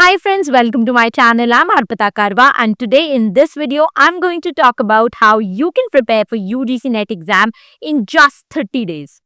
Hi friends, welcome to my channel. I'm Arpita Karwa and today in this video, I'm going to talk about how you can prepare for UGC NET exam in just 30 days.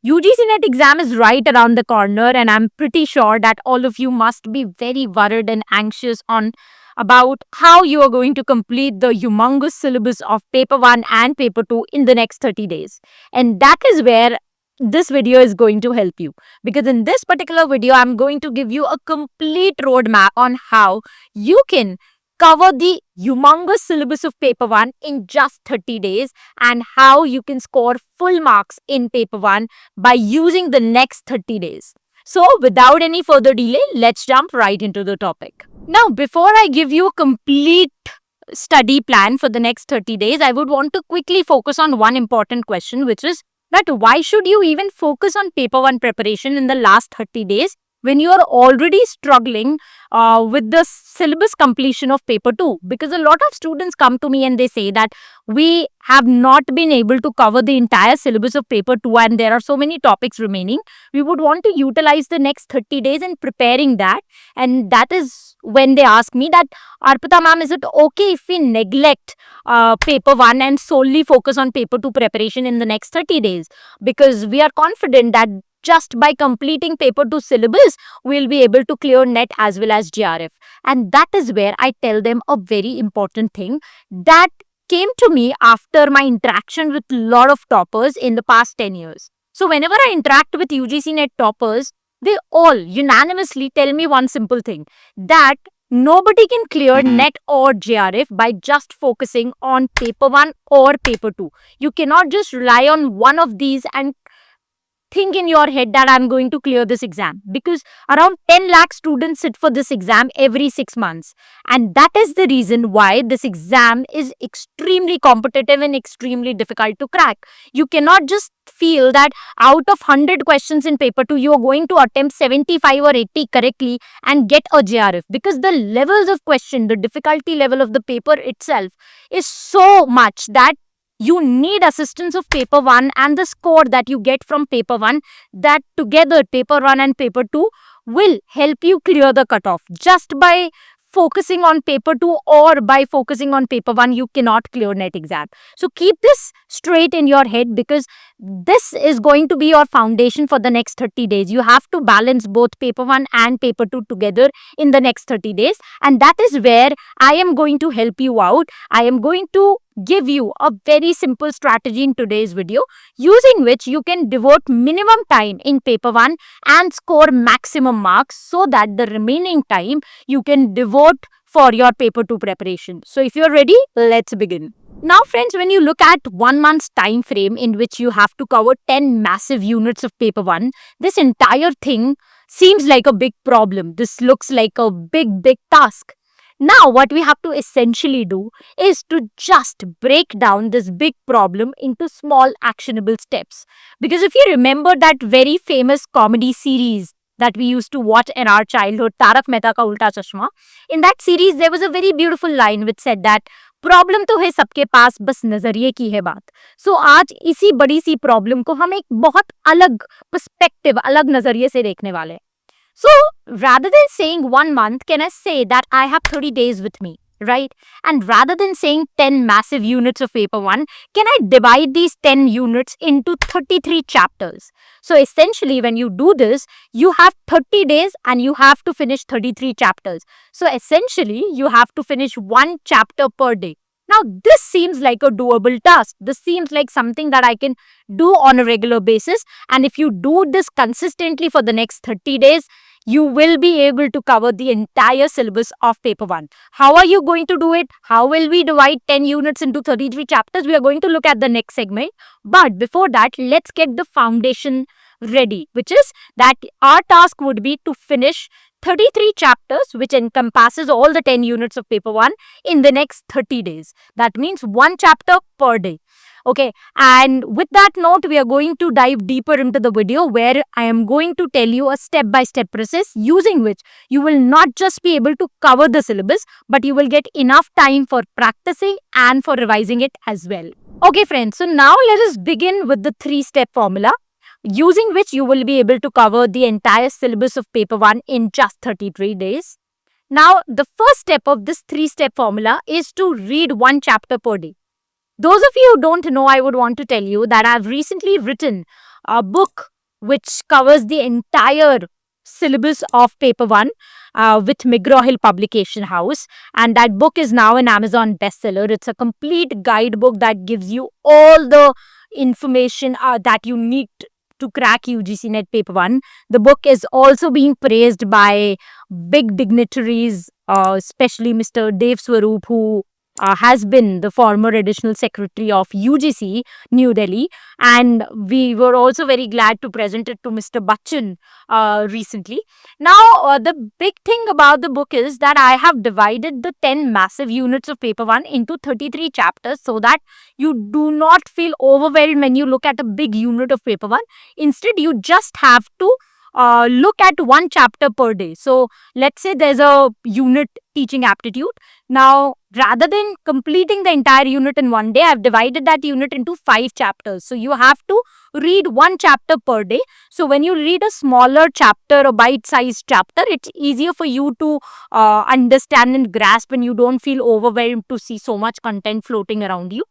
UGC NET exam is right around the corner and I'm pretty sure that all of you must be very worried and anxious on about how you are going to complete the humongous syllabus of paper 1 and paper 2 in the next 30 days. And that is where this video is going to help you, because in this particular video I'm going to give you a complete roadmap on how you can cover the humongous syllabus of paper 1 in just 30 days and how you can score full marks in paper 1 by using the next 30 days. So without any further delay, let's jump right into the topic. Now, before I give you a complete study plan for the next 30 days, I would want to quickly focus on one important question, which is that why should you even focus on paper 1 preparation in the last 30 days when you are already struggling with the syllabus completion of paper 2? Because a lot of students come to me and they say that we have not been able to cover the entire syllabus of paper 2 and there are so many topics remaining. We would want to utilize the next 30 days in preparing that, and that is when they ask me that, Arpita ma'am, is it okay if we neglect paper 1 and solely focus on paper 2 preparation in the next 30 days? Because we are confident that just by completing paper 2 syllabus, we'll be able to clear NET as well as JRF. And that is where I tell them a very important thing that came to me after my interaction with a lot of toppers in the past 10 years. So whenever I interact with UGC NET toppers, they all unanimously tell me one simple thing, that nobody can clear NET or JRF by just focusing on paper 1 or paper 2. You cannot just rely on one of these and think in your head that I'm going to clear this exam, because around 10 lakh students sit for this exam every 6 months. And that is the reason why this exam is extremely competitive and extremely difficult to crack. You cannot just feel that out of 100 questions in paper 2, you are going to attempt 75 or 80 correctly and get a JRF, because the levels of question, the difficulty level of the paper itself is so much that you need assistance of paper 1 and the score that you get from paper 1, that together paper 1 and paper 2 will help you clear the cutoff. Just by focusing on paper 2 or by focusing on paper 1, you cannot clear NET exam. So keep this straight in your head, because this is going to be your foundation for the next 30 days. You have to balance both paper 1 and paper 2 together in the next 30 days. And that is where I am going to help you out. I am going to give you a very simple strategy in today's video, using which you can devote minimum time in paper 1 and score maximum marks, so that the remaining time you can devote for your paper 2 preparation. So if you're ready, let's begin. Now friends, when you look at 1 month's time frame in which you have to cover 10 massive units of paper 1, this entire thing seems like a big problem. This looks like a big task. Now, what we have to essentially do is to just break down this big problem into small actionable steps. Because if you remember that very famous comedy series that we used to watch in our childhood, Tarak Mehta Ka Ulta Chashma, in that series there was a very beautiful line which said that problem तो है सबके पास, बस नजरिए की है बात. सो आज इसी बड़ी सी प्रॉब्लम को हम एक बहुत अलग पर्सपेक्टिव, अलग नजरिए से देखने वाले हैं. So rather than saying 1 month, can I say that I have 30 days with me, right? And rather than saying 10 massive units of paper 1, can I divide these 10 units into 33 chapters? So essentially when you do this, you have 30 days and you have to finish 33 chapters. So essentially you have to finish 1 chapter per day. Now, this seems like a doable task. This seems like something that I can do on a regular basis. And if you do this consistently for the next 30 days, you will be able to cover the entire syllabus of paper 1. How are you going to do it? How will we divide 10 units into 33 chapters? We are going to look at the next segment. But before that, let's get the foundation ready, which is that our task would be to finish 33 chapters, which encompasses all the 10 units of paper 1 in the next 30 days. That means 1 chapter per day. Okay, and with that note, we are going to dive deeper into the video where I am going to tell you a step-by-step process using which you will not just be able to cover the syllabus, but you will get enough time for practicing and for revising it as well. Okay friends, so now let us begin with the 3-step formula, using which you will be able to cover the entire syllabus of paper 1 in just 33 days. Now, the first step of this 3-step formula is to read one chapter per day. Those of you who don't know, I would want to tell you that I've recently written a book which covers the entire syllabus of paper 1 with McGraw-Hill Publication House, and that book is now an Amazon bestseller. It's a complete guidebook that gives you all the information that you need to crack UGC Net paper 1. The book is also being praised by big dignitaries, especially Mr. Dev Swaroop, who has been the former additional secretary of UGC New Delhi, and we were also very glad to present it to Mr. Bachchan recently. Now, the big thing about the book is that I have divided the 10 massive units of paper 1 into 33 chapters so that you do not feel overwhelmed when you look at a big unit of paper 1. Instead, you just have to look at one chapter per day. So, let's say there's a unit teaching aptitude. Now, rather than completing the entire unit in one day, I've divided that unit into 5 chapters. So, you have to read one chapter per day. So, when you read a smaller chapter, a bite-sized chapter, it's easier for you to understand and grasp, and you don't feel overwhelmed to see so much content floating around you.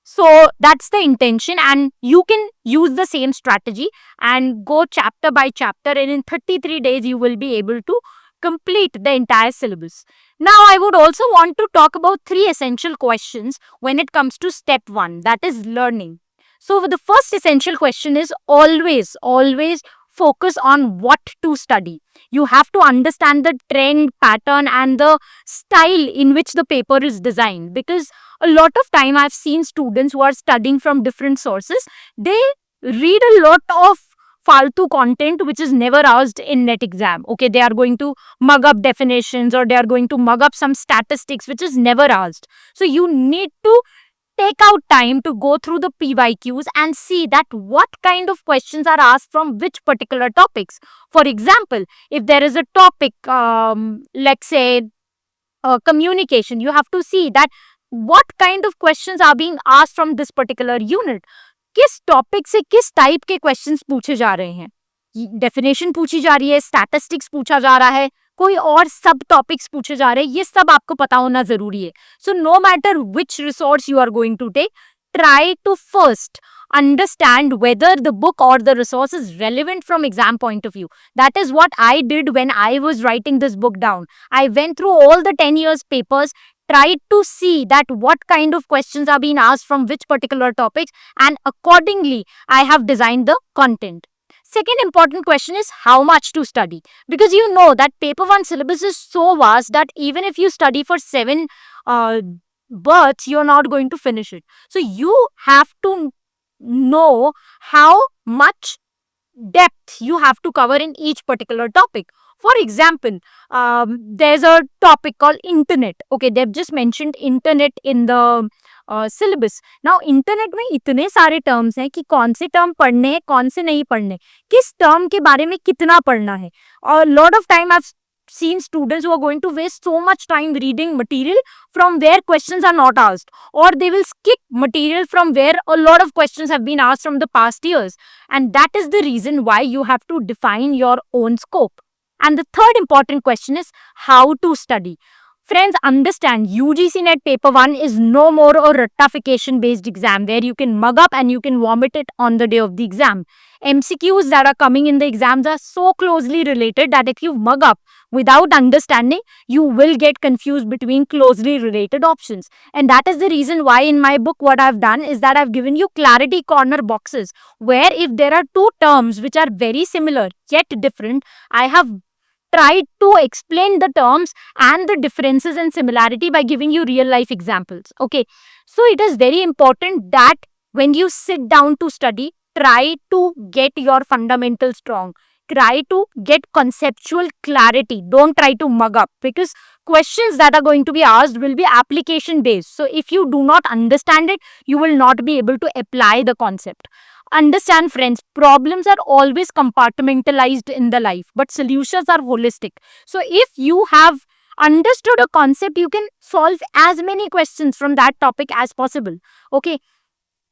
So that's the intention, and you can use the same strategy and go chapter by chapter, and in 33 days you will be able to complete the entire syllabus. Now, I would also want to talk about 3 essential questions when it comes to step 1, that is learning. So the first essential question is always focus on what to study. You have to understand the trend, pattern, and the style in which the paper is designed, because a lot of time I've seen students who are studying from different sources, they read a lot of faltu content which is never asked in net exam. Okay, they are going to mug up definitions, or they are going to mug up some statistics which is never asked. So you need to take out time to go through the PYQs and see that what kind of questions are asked from which particular topics. For example, if there is a topic, let's say communication, you have to see that what kind of questions are being asked from this particular unit. किस topic से किस type के questions पूछे जा रहे हैं, definition पूछी जा रही है, स्टैटिस्टिक्स पूछा जा रहा है, कोई और सब टॉपिक्स पूछे जा रहे हैं, ये सब आपको पता होना जरूरी है. So no matter which resource you are going to take, try to first understand whether the book or the resource is relevant from exam point of view. That is what I did when I was writing this book down. I went through all the 10 years papers, tried to see that what kind of questions are being asked from which particular topics, and accordingly I have designed the content. Second important question is how much to study, because you know that paper 1 syllabus is so vast that even if you study for 7 births, you're not going to finish it. So you have to know how much depth you have to cover in each particular topic. For example, there's a topic called internet. Okay, they've just mentioned internet in the syllabus. Now, internet में इतने सारे terms हैं कि कौन से term पढ़ने हैं, कौन से नहीं पढ़ने, किस term के बारे में कितना पढ़ना है. और lot of time I've seen students who are going to waste so much time reading material from where questions are not asked, or they will skip material from where a lot of questions have been asked from the past years, and that is the reason why you have to define your own scope. And the third important question is how to study. Friends, understand UGC Net paper 1 is no more a rectification based exam where you can mug up and you can vomit it on the day of the exam. MCQs that are coming in the exams are so closely related that if you mug up without understanding, you will get confused between closely related options. And that is the reason why in my book what I've done is that I've given you clarity corner boxes where if there are two terms which are very similar yet different, I have tried to explain the terms and the differences and similarity by giving you real life examples. Okay, so it is very important that when you sit down to study, try to get your fundamentals strong. Try to get conceptual clarity. Don't try to mug up, because questions that are going to be asked will be application based. So if you do not understand it, you will not be able to apply the concept. Understand, friends, problems are always compartmentalized in the life, but solutions are holistic. So if you have understood a concept, you can solve as many questions from that topic as possible. Okay,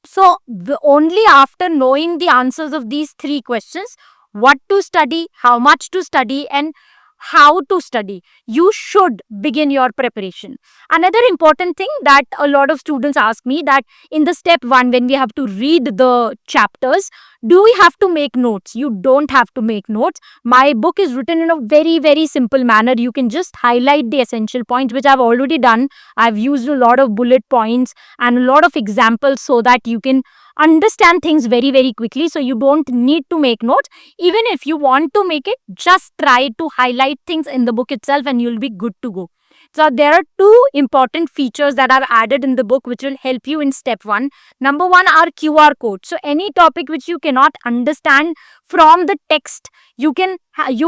so only after knowing the answers of these 3 questions, what to study, how much to study, and how to study. You should begin your preparation. Another important thing that a lot of students ask me, that in the step 1, when we have to read the chapters, do we have to make notes? You don't have to make notes. My book is written in a very, very simple manner. You can just highlight the essential points, which I've already done. I've used a lot of bullet points and a lot of examples so that you can understand things very, very quickly. So you don't need to make notes. Even if you want to make it, just try to highlight things in the book itself and you'll be good to go. So there are two important features that I've added in the book which will help you in step 1. Number 1 are QR codes. So any topic which you cannot understand from the text, you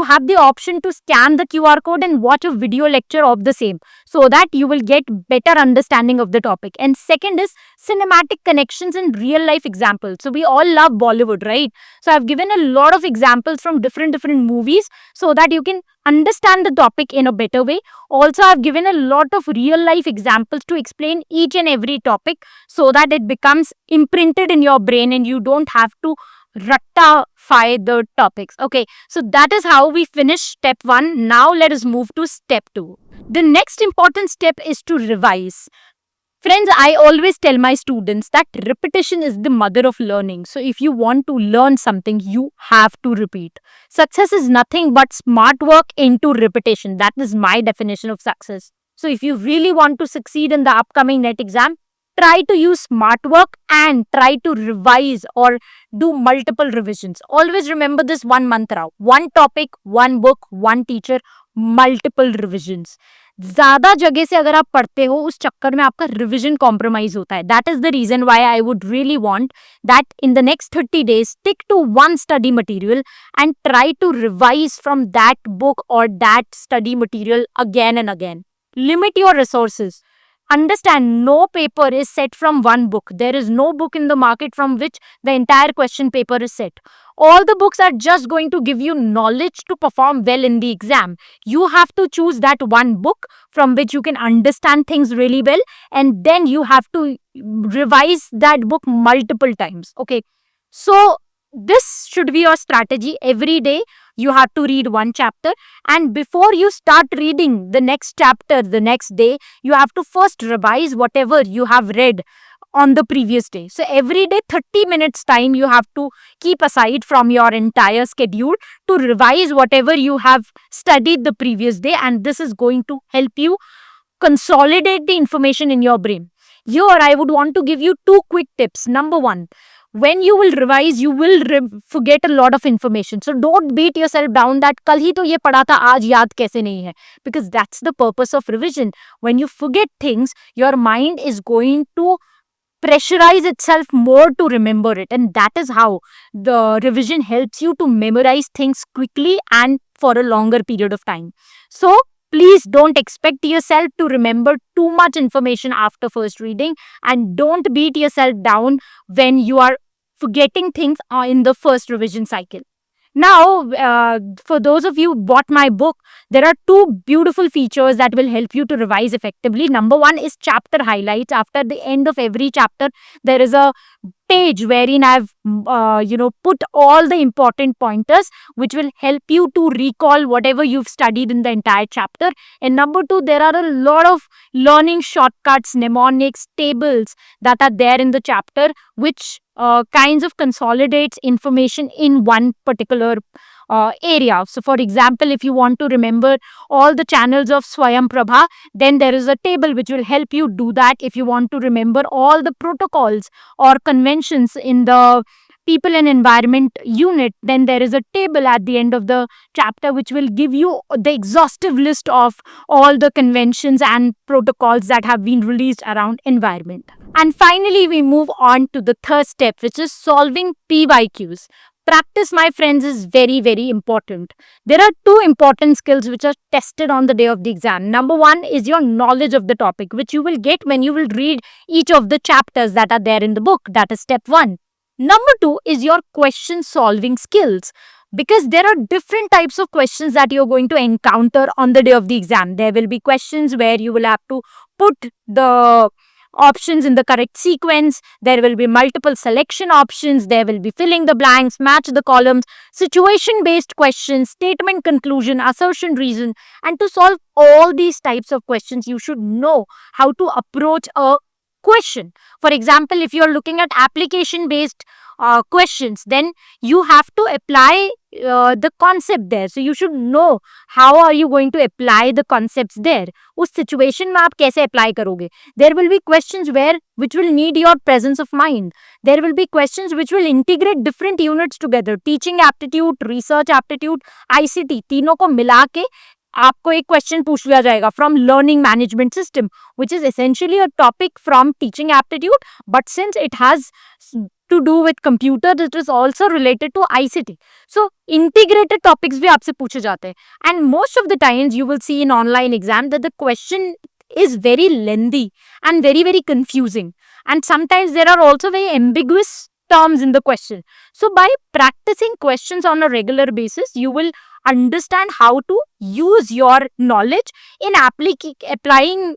have the option to scan the QR code and watch a video lecture of the same, so that you will get better understanding of the topic. And second is cinematic connections and real life examples. So we all love Bollywood, right? So I've given a lot of examples from different movies so that you can understand the topic in a better way. Also, I've given a lot of real life examples to explain each and every topic so that it becomes imprinted in your brain and you don't have to ratify the topics. Okay, so that is how we finish step 1. Now let us move to step 2. The next important step is to revise. Friends, I always tell my students that repetition is the mother of learning. So if you want to learn something, you have to repeat. Success is nothing but smart work into repetition. That is my definition of success. So if you really want to succeed in the upcoming NET exam, try to use smart work and try to revise or do multiple revisions. Always remember this one mantra: one topic, one book, one teacher, multiple revisions. ज्यादा जगह से अगर आप पढ़ते हो, उस चक्कर में आपका रिविजन कॉम्प्रोमाइज होता है. That is the reason why I would really want that in the next 30 days stick to one study material and try to revise from that book or that study material again and again. Limit your resources. Understand, no paper is set from one book. There is no book in the market from which the entire question paper is set. All the books are just going to give you knowledge to perform well in the exam. You have to choose that one book from which you can understand things really well, and then you have to revise that book multiple times. Okay, so this should be your strategy. Every day you have to read one chapter, and before you start reading the next chapter the next day, you have to first revise whatever you have read on the previous day. So every day 30 minutes time you have to keep aside from your entire schedule to revise whatever you have studied the previous day, and this is going to help you consolidate the information in your brain. Here I would want to give you two quick tips. Number 1, when you will revise, you will forget a lot of information. So don't beat yourself down that कल ही तो ये पढ़ा था, आज याद कैसे नहीं है, because that's the purpose of revision. When you forget things, your mind is going to pressurize itself more to remember it, and that is how the revision helps you to memorize things quickly and for a longer period of time. So please don't expect yourself to remember too much information after first reading, and don't beat yourself down when you are forgetting things in the first revision cycle. Now, for those of you who bought my book, there are two beautiful features that will help you to revise effectively. Number 1 is chapter highlights. After the end of every chapter, there is a page wherein I've put all the important pointers which will help you to recall whatever you've studied in the entire chapter. And number 2, there are a lot of learning shortcuts, mnemonics, tables that are there in the chapter, which kinds of consolidates information in one particular area. So for example, if you want to remember all the channels of Swayam Prabha, then there is a table which will help you do that. If you want to remember all the protocols or conventions in the people and environment unit, then there is a table at the end of the chapter which will give you the exhaustive list of all the conventions and protocols that have been released around environment. And finally, we move on to the third step, which is solving PYQs. Practice, my friends, is very, very important. There are two important skills which are tested on the day of the exam. Number 1 is your knowledge of the topic, which you will get when you will read each of the chapters that are there in the book. That is step 1. Number 2 is your question solving skills, because there are different types of questions that you're going to encounter on the day of the exam. There will be questions where you will have to put the options in the correct sequence. There will be multiple selection options. There will be filling the blanks, match the columns, situation based questions, statement conclusion, assertion reason. And to solve all these types of questions, you should know how to approach a question. For example, if you are looking at application based questions, then you have to apply the concept there. So you should know how are you going to apply the concepts there. उस situation में आप कैसे apply करोगे. There will be questions which will need your presence of mind. There will be questions which will integrate different units together. Teaching aptitude, research aptitude, ICT, तीनों को मिला के आपको एक क्वेश्चन पूछ लिया जाएगा from learning management system, which is essentially a topic from teaching aptitude, but since it has to do with computers, it is also related to ICT. So integrated topics भी आपसे पूछे जाते हैं. And most of the times you will see in online exam that the question is very lengthy and very confusing. And sometimes there are also very ambiguous terms in the question. So by practicing questions on a regular basis, you will understand how to use your knowledge in applying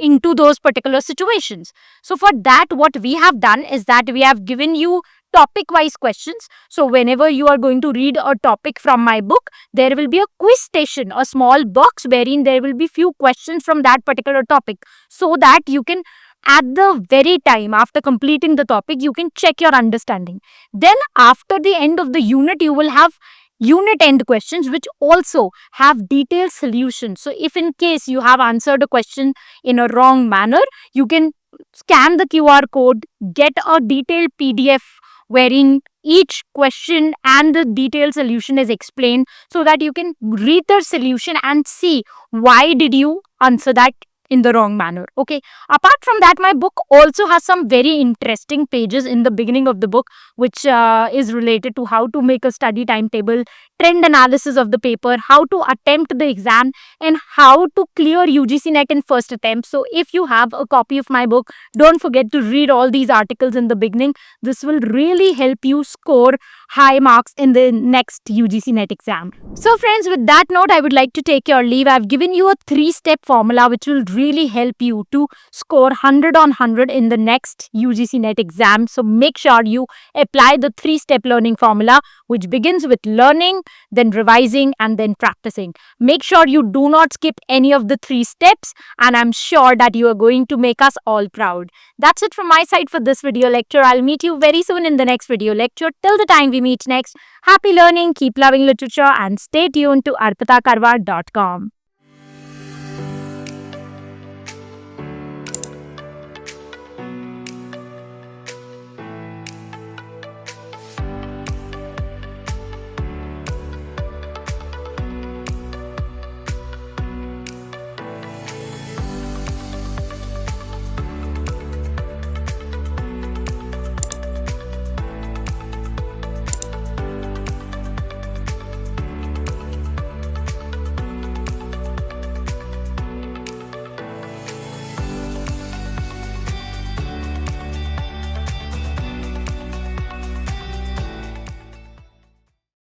into those particular situations. So for that, what we have done is that we have given you topic wise questions. So whenever you are going to read a topic from my book, there will be a quiz station, a small box wherein there will be few questions from that particular topic, so that you can, at the very time after completing the topic, you can check your understanding. Then after the end of the unit, you will have unit end questions which also have detailed solutions. So if in case you have answered a question in a wrong manner, you can scan the QR code, get a detailed PDF wherein each question and the detailed solution is explained, so that you can read the solution and see why did you answer that in the wrong manner. Okay. Apart from that, my book also has some very interesting pages in the beginning of the book, which is related to how to make a study timetable, trend analysis of the paper, how to attempt the exam, and how to clear UGC NET in first attempt. So if you have a copy of my book, don't forget to read all these articles in the beginning. This will really help you score high marks in the next UGC NET exam. So friends, with that note, I would like to take your leave. I've given you a 3-step formula which will really help you to score 100 on 100 in the next UGC NET exam. So make sure you apply the 3-step learning formula, which begins with learning, then revising, and then practicing. Make sure you do not skip any of the 3 steps, and I'm sure that you are going to make us all proud. That's it from my side for this video lecture. I'll meet you very soon in the next video lecture. Till the time we meet next, happy learning, keep loving literature, and stay tuned to arpitakarwa.com.